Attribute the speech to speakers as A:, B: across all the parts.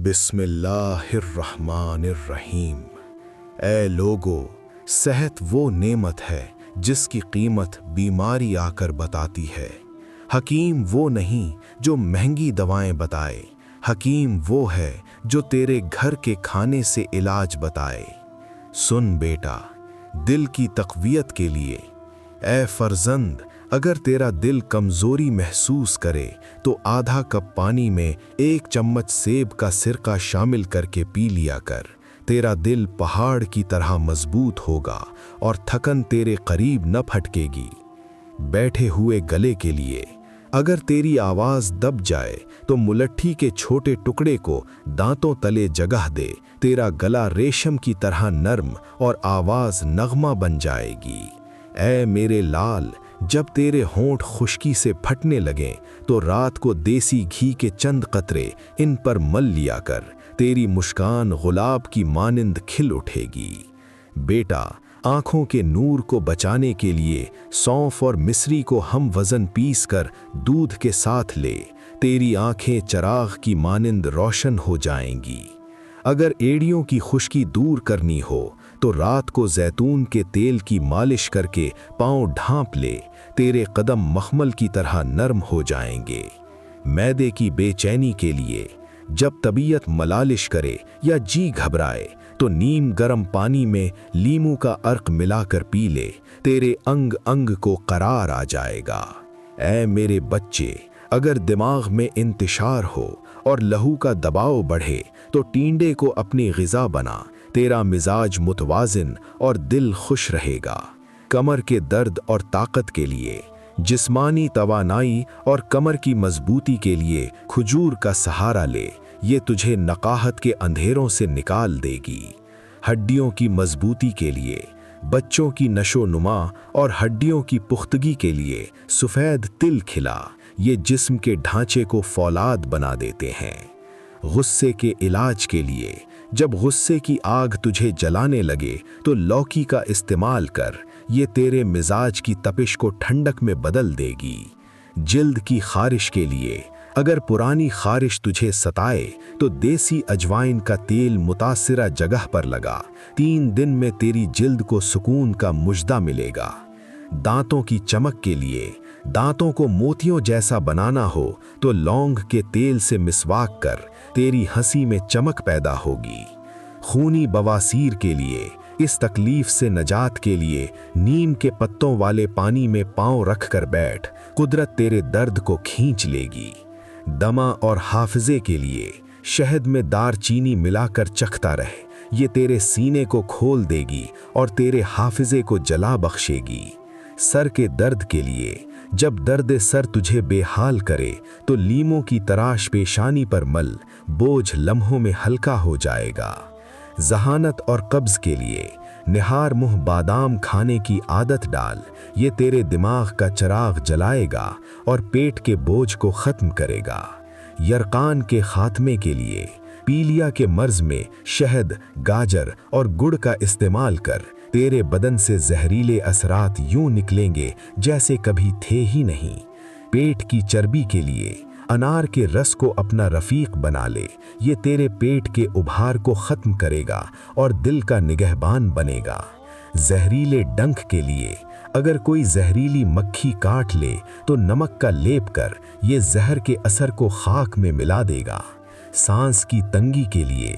A: بسم اللہ الرحمن الرحیم۔ اے لوگو، صحت وہ نعمت ہے جس کی قیمت بیماری آ کر بتاتی ہے۔ حکیم وہ نہیں جو مہنگی دوائیں بتائے، حکیم وہ ہے جو تیرے گھر کے کھانے سے علاج بتائے۔ سن بیٹا، دل کی تقویت کے لیے، اے فرزند، اگر تیرا دل کمزوری محسوس کرے تو آدھا کپ پانی میں 1 چمچ سیب کا سرکہ شامل کر کے پی لیا کر۔ تیرا دل پہاڑ کی طرح مضبوط ہوگا اور تھکن تیرے قریب نہ پھٹکے گی۔ بیٹھے ہوئے گلے کے لیے، اگر تیری آواز دب جائے تو ملٹھی کے چھوٹے ٹکڑے کو دانتوں تلے جگہ دے، تیرا گلا ریشم کی طرح نرم اور آواز نغمہ بن جائے گی۔ اے میرے لال، جب تیرے ہونٹ خشکی سے پھٹنے لگیں تو رات کو دیسی گھی کے چند قطرے ان پر مل لیا کر، تیری مسکان گلاب کی مانند کھل اٹھے گی۔ بیٹا، آنکھوں کے نور کو بچانے کے لیے سونف اور مصری کو ہم وزن پیس کر دودھ کے ساتھ لے، تیری آنکھیں چراغ کی مانند روشن ہو جائیں گی۔ اگر ایڑیوں کی خشکی دور کرنی ہو تو رات کو زیتون کے تیل کی مالش کر کے پاؤں ڈھانپ لے، تیرے قدم مخمل کی طرح نرم ہو جائیں گے۔ معدے کی بے چینی کے لیے، جب طبیعت ملالش کرے یا جی گھبرائے تو نیم گرم پانی میں لیموں کا عرق ملا کر پی لے، تیرے انگ انگ کو قرار آ جائے گا۔ اے میرے بچے، اگر دماغ میں انتشار ہو اور لہو کا دباؤ بڑھے تو ٹینڈے کو اپنی غذا بنا، تیرا مزاج متوازن اور دل خوش رہے گا۔ کمر کے درد اور طاقت کے لیے، جسمانی توانائی اور کمر کی مضبوطی کے لیے کھجور کا سہارا لے، یہ تجھے نقاہت کے اندھیروں سے نکال دے گی۔ ہڈیوں کی مضبوطی کے لیے، بچوں کی نشو نما اور ہڈیوں کی پختگی کے لیے سفید تل کھلا، یہ جسم کے ڈھانچے کو فولاد بنا دیتے ہیں۔ غصے کے علاج کے لیے، جب غصے کی آگ تجھے جلانے لگے تو لوکی کا استعمال کر، یہ تیرے مزاج کی تپش کو ٹھنڈک میں بدل دے گی۔ جلد کی خارش کے لیے، اگر پرانی خارش تجھے ستائے تو دیسی اجوائن کا تیل متاثرہ جگہ پر لگا، 3 دن میں تیری جلد کو سکون کا مژدہ ملے گا۔ دانتوں کی چمک کے لیے، دانتوں کو موتیوں جیسا بنانا ہو تو لونگ کے تیل سے مسواک کر، تیری ہنسی میں چمک پیدا ہوگی۔ خونی بواسیر کے لیے، اس تکلیف سے نجات کے لیے نیم کے پتوں والے پانی میں پاؤں رکھ کر بیٹھ، قدرت تیرے درد کو کھینچ لے گی۔ دمہ اور حافظے کے لیے، شہد میں دار چینی ملا کر چکھتا رہ، یہ تیرے سینے کو کھول دے گی اور تیرے حافظے کو جلا بخشے گی۔ سر کے درد کے لیے، جب درد سر تجھے بے حال کرے تو لیموں کی تراش پیشانی پر مل، بوجھ لمحوں میں ہلکا ہو جائے گا۔ ذہانت اور قبض کے لیے، نہار منہ بادام کھانے کی عادت ڈال، یہ تیرے دماغ کا چراغ جلائے گا اور پیٹ کے بوجھ کو ختم کرے گا۔ یرقان کے خاتمے کے لیے، پیلیا کے مرض میں شہد، گاجر اور گڑ کا استعمال کر، تیرے بدن سے زہریلے اثرات یوں نکلیں گے جیسے کبھی تھے ہی نہیں۔ پیٹ کی چربی کے لیے، انار کے رس کو اپنا رفیق بنا لے، یہ تیرے پیٹ کے ابھار کو ختم کرے گا اور دل کا نگہبان بنے گا۔ زہریلے ڈنک کے لیے، اگر کوئی زہریلی مکھی کاٹ لے تو نمک کا لیپ کر، یہ زہر کے اثر کو خاک میں ملا دے گا۔ سانس کی تنگی کے لیے،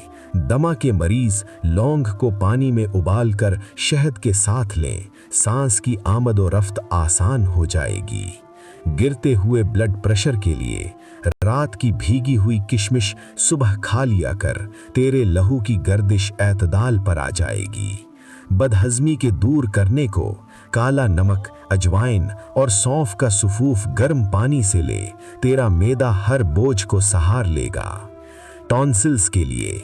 A: دمہ کے مریض لونگ کو پانی میں ابال کر شہد کے ساتھ لیں، سانس کی آمد و رفت آسان ہو جائے گی۔ گرتے ہوئے بلڈ پریشر کے لیے، رات کی بھیگی ہوئی کشمش صبح کھا لیا کر، تیرے لہو کی گردش اعتدال پر آ جائے گی۔ بدہضمی کے دور کرنے کو، کالا نمک، اجوائن اور سونف کا سفوف گرم پانی سے لے، تیرا معدہ ہر بوجھ کو سہار لے گا۔ ٹونسلز کے لیے،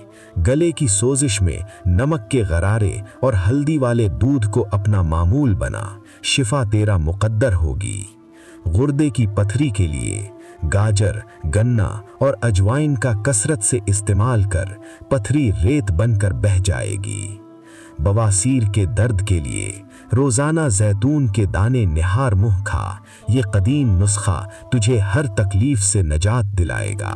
A: گلے کی سوزش میں نمک کے غرارے اور ہلدی والے دودھ کو اپنا معمول بنا، شفا تیرا مقدر ہوگی۔ گردے کی پتھری کے لیے، گاجر، گنا اور اجوائن کا کثرت سے استعمال کر، پتھری ریت بن کر بہہ جائے گی۔ بواسیر کے درد کے لیے، روزانہ زیتون کے دانے نہار منہ کھا، یہ قدیم نسخہ تجھے ہر تکلیف سے نجات دلائے گا۔